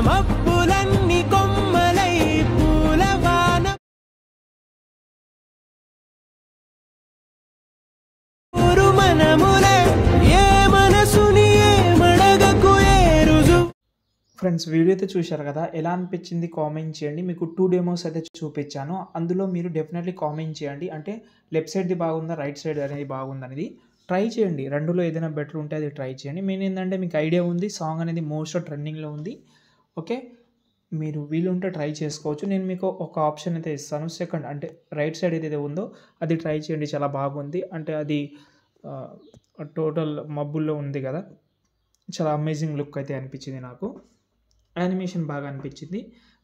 మబ్బులన్నీ కొమ్మలై పూలవాన మనములే ఏ మనసుని ఏమడగకు ఏ రుజు. Friends, video అయితే చూశారు కదా, ఎలా అనిపించింది కామెంట్ చేయండి. మీకు 2 డెమోస్ అయితే చూపించాను, అందులో మీరు డెఫినెట్లీ కామెంట్ చేయండి. అంటే లెఫ్ట్ సైడ్ది బాగుందా, రైట్ సైడ్ అనేది బాగుందా అనేది ట్రై చేయండి. రెండులో ఏదైనా బెటర్ ఉంటే అది ట్రై చేయండి. మెయిన్ ఏంటంటే మీకు ఐడియా ఉంది, సాంగ్ అనేది మోస్ట్ ట్రెండింగ్లో ఉంది. ఓకే, మీరు వీలుంటే ట్రై చేసుకోవచ్చు. నేను మీకు ఒక ఆప్షన్ అయితే ఇస్తాను. సెకండ్ అంటే రైట్ సైడ్ ఏదైతే ఉందో అది ట్రై చేయండి, చాలా బాగుంది. అంటే అది టోటల్ మబ్బుల్లో ఉంది కదా, చాలా అమేజింగ్ లుక్ అయితే అనిపించింది నాకు. యానిమేషన్ బాగా అనిపించింది.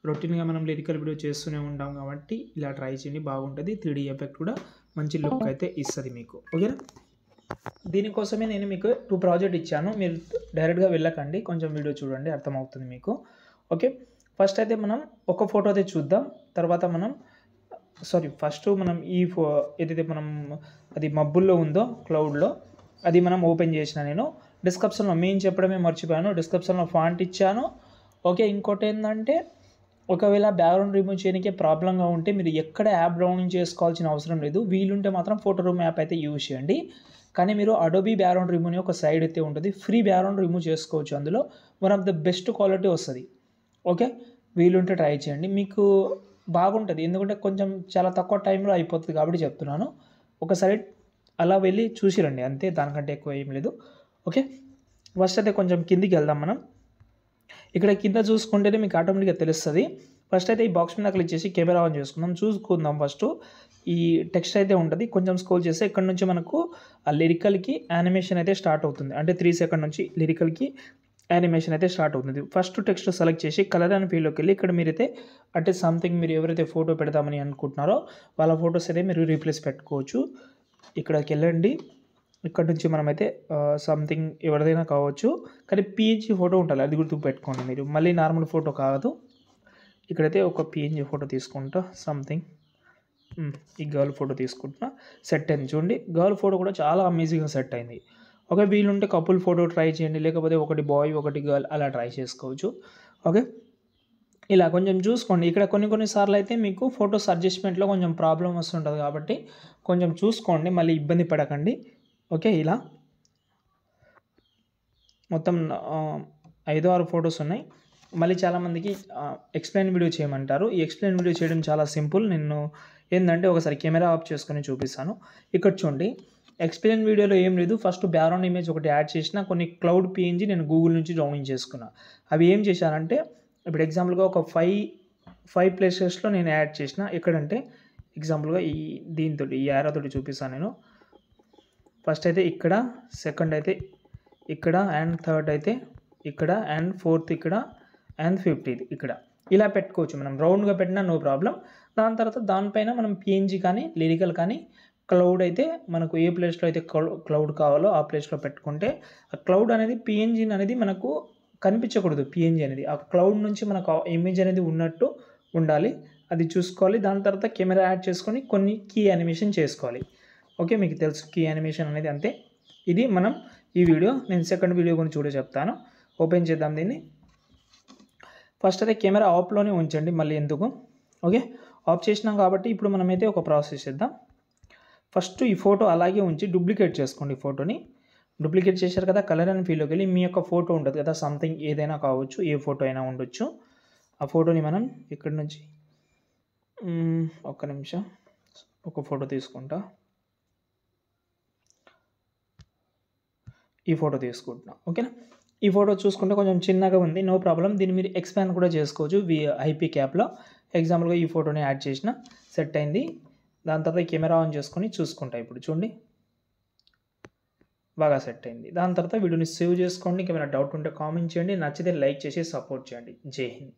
రొటీన్గా మనం లిరికల్ వీడియో చేస్తూనే ఉంటాం కాబట్టి ఇలా ట్రై చేయండి, బాగుంటుంది. 3D ఎఫెక్ట్ కూడా మంచి లుక్ అయితే ఇస్తుంది మీకు. ఓకేనా, దీనికోసమే నేను మీకు 2 ప్రాజెక్ట్ ఇచ్చాను. మీరు డైరెక్ట్గా వెళ్ళకండి, కొంచెం వీడియో చూడండి, అర్థమవుతుంది మీకు. ఓకే, ఫస్ట్ అయితే మనం ఒక ఫోటో అయితే చూద్దాం. తర్వాత మనం ఫస్ట్ మనం ఏదైతే మనం అది మబ్బుల్లో ఉందో క్లౌడ్లో అది మనం ఓపెన్ చేసిన. నేను డిస్క్రిప్షన్లో మెయిన్ చెప్పడమే మర్చిపోయాను, డిస్క్రిప్షన్లో ఫాంట్ ఇచ్చాను. ఓకే, ఇంకోటి ఏంటంటే ఒకవేళ బ్యాక్గ్రౌండ్ రిమూవ్ చేయడానికి ప్రాబ్లంగా ఉంటే మీరు ఎక్కడ యాప్ డౌన్లోడ్ చేసుకోవాల్సిన అవసరం లేదు. వీలుంటే మాత్రం ఫోటో రూమ్ యాప్ అయితే యూజ్ చేయండి. కానీ మీరు అడోబీ బ్యాక్గ్రౌండ్ రిమూవ్ అని ఒక సైడ్ అయితే ఉంటుంది, ఫ్రీ బ్యాక్గ్రౌండ్ రిమూవ్ చేసుకోవచ్చు. అందులో one of the best quality వస్తుంది. ఓకే, వీలుంటే ట్రై చేయండి, మీకు బాగుంటుంది. ఎందుకంటే కొంచెం చాలా తక్కువ టైంలో అయిపోతుంది కాబట్టి చెప్తున్నాను. ఒకసారి అలా వెళ్ళి చూసిరండి, అంతే, దానికంటే ఎక్కువ ఏం లేదు. ఓకే, ఫస్ట్ అయితే కొంచెం కిందికి వెళ్దాం మనం. ఇక్కడ కింద చూసుకుంటేనే మీకు ఆటోమేటిక్గా తెలుస్తుంది. ఫస్ట్ అయితే ఈ బాక్స్ మీద క్లిక్ చేసి కెమెరా ఆన్ చేసుకుందాం, చూసుకుందాం. ఫస్ట్ ఈ టెక్స్ట్ అయితే ఉంటుంది, కొంచెం స్క్రోల్ చేస్తే ఇక్కడ నుంచి మనకు ఆ లిరికల్కి యానిమేషన్ అయితే స్టార్ట్ అవుతుంది. అంటే 3 సెకండ్ నుంచి లిరికల్కి యానిమేషన్ అయితే స్టార్ట్ అవుతుంది. ఫస్ట్ టెక్స్ట్ సెలెక్ట్ చేసి కలర్ అండ్ ఫీల్డ్లోకి వెళ్ళి ఇక్కడ మీరైతే అంటే సంథింగ్ మీరు ఎవరైతే ఫోటో పెడదామని అనుకుంటున్నారో వాళ్ళ ఫొటోస్ అయితే మీరు రీప్లేస్ పెట్టుకోవచ్చు. ఇక్కడికి వెళ్ళండి, ఇక్కడ నుంచి మనమైతే సంథింగ్ ఎవరిదైనా కావచ్చు, కానీ పిఎన్జీ ఫోటో ఉండాలి, అది గుర్తు పెట్టుకోండి మీరు. మళ్ళీ నార్మల్ ఫోటో కాదు. ఇక్కడైతే ఒక పిఎన్జీ ఫోటో తీసుకుంటా, సంథింగ్ ఈ గర్ల్ ఫోటో తీసుకుంటున్నా. సెట్ అయింది చూడండి, గర్ల్ ఫోటో కూడా చాలా అమేజింగ్గా సెట్ అయింది. ఓకే, వీలుంటే కపుల్ ఫోటో ట్రై చేయండి, లేకపోతే ఒకటి బాయ్ ఒకటి గర్ల్ అలా ట్రై చేసుకోవచ్చు. ఓకే, ఇలా కొంచెం చూసుకోండి. ఇక్కడ కొన్నిసార్లు అయితే మీకు ఫోటోస్ అడ్జస్ట్మెంట్లో కొంచెం ప్రాబ్లం వస్తుంటుంది కాబట్టి కొంచెం చూసుకోండి, మళ్ళీ ఇబ్బంది పడకండి. ఓకే, ఇలా మొత్తం 5-6 ఫొటోస్ ఉన్నాయి. మళ్ళీ చాలామందికి ఎక్స్ప్లెయిన్ వీడియో చేయమంటారు. ఈ ఎక్స్ప్లెయిన్ వీడియో చేయడం చాలా సింపుల్. నేను ఏంటంటే ఒకసారి కెమెరా ఆఫ్ చేసుకొని చూపిస్తాను. ఇక్కడ చూడండి, ఎక్స్ప్లెయిన్ వీడియోలో ఏం లేదు. ఫస్ట్ బ్యాక్గ్రౌండ్ ఇమేజ్ ఒకటి యాడ్ చేసిన, కొన్ని క్లౌడ్ పిఎన్జీ నేను గూగుల్ నుంచి డౌన్లోడ్ చేసుకున్నా. అవి ఏం చేశానంటే ఇప్పుడు ఎగ్జాంపుల్గా ఒక 5 ప్లేసెస్లో నేను యాడ్ చేసిన. ఎక్కడంటే ఎగ్జాంపుల్గా ఈ యారోతోటి చూపిస్తాను నేను. ఫస్ట్ అయితే ఇక్కడ, సెకండ్ అయితే ఇక్కడ, అండ్ థర్డ్ అయితే ఇక్కడ, అండ్ ఫోర్త్ ఇక్కడ, అండ్ ఫిఫ్త్ ఇక్కడ. ఇలా పెట్టుకోవచ్చు మనం, రౌండ్గా పెట్టినా నో ప్రాబ్లం. దాని తర్వాత దానిపైన మనం పిఎన్జీ కానీ లిరికల్ కానీ క్లౌడ్ అయితే మనకు ఏ ప్లేస్లో అయితే క్లౌడ్ కావాలో ఆ ప్లేస్లో పెట్టుకుంటే ఆ క్లౌడ్ అనేది పిఎన్జీ అనేది మనకు కనిపించకూడదు. పిఎన్జీ అనేది ఆ క్లౌడ్ నుంచి మనకు ఇమేజ్ అనేది ఉన్నట్టు ఉండాలి, అది చూసుకోవాలి. దాని తర్వాత కెమెరా యాడ్ చేసుకొని కొన్ని కీ యానిమేషన్ చేసుకోవాలి. ఓకే, మీకు తెలుసు కీ యానిమేషన్ అనేది అంతే. ఇది మనం ఈ వీడియో, నేను సెకండ్ వీడియో గురించి చూడ చెప్తాను. ఓపెన్ చేద్దాం దీన్ని. ఫస్ట్ అయితే కెమెరా ఆఫ్లోనే ఉంచండి, మళ్ళీ ఎందుకు. ఓకే, ఆఫ్ చేసినాం కాబట్టి ఇప్పుడు మనమైతే ఒక ప్రాసెస్ చేద్దాం. ఫస్ట్ ఈ ఫోటో అలాగే ఉంచి డూప్లికేట్ చేసుకోండి. ఫోటోని డూప్లికేట్ చేశారు కదా, కలర్ అండ్ ఫీల్డ్లోకి వెళ్ళి మీ యొక్క ఫోటో ఉంటుంది కదా, సంథింగ్ ఏదైనా కావచ్చు, ఏ ఫోటో అయినా ఉండొచ్చు. ఆ ఫోటోని మనం ఇక్కడ నుంచి ఒక్క నిమిషం ఒక ఫోటో తీసుకుంటా. ఈ ఫోటో తీసుకుంటున్నా. ఓకేనా, ఈ ఫోటో చూసుకుంటే కొంచెం చిన్నగా ఉంది, నో ప్రాబ్లం. దీన్ని మీరు ఎక్స్పాండ్ కూడా చేసుకోవచ్చు ఐపీ క్యాప్లో. ఎగ్జాంపుల్గా ఈ ఫోటోని యాడ్ చేసిన, సెట్ అయింది. దాని తర్వాత కెమెరా ఆన్ చేసుకొని చూసుకుంటా. ఇప్పుడు చూడండి, బాగా సెట్ అయింది. దాని తర్వాత వీడియోని సేవ్ చేసుకోండి. ఏమైనా డౌట్ ఉంటే కామెంట్ చేయండి, నచ్చితే లైక్ చేసి సపోర్ట్ చేయండి. జై హింద్.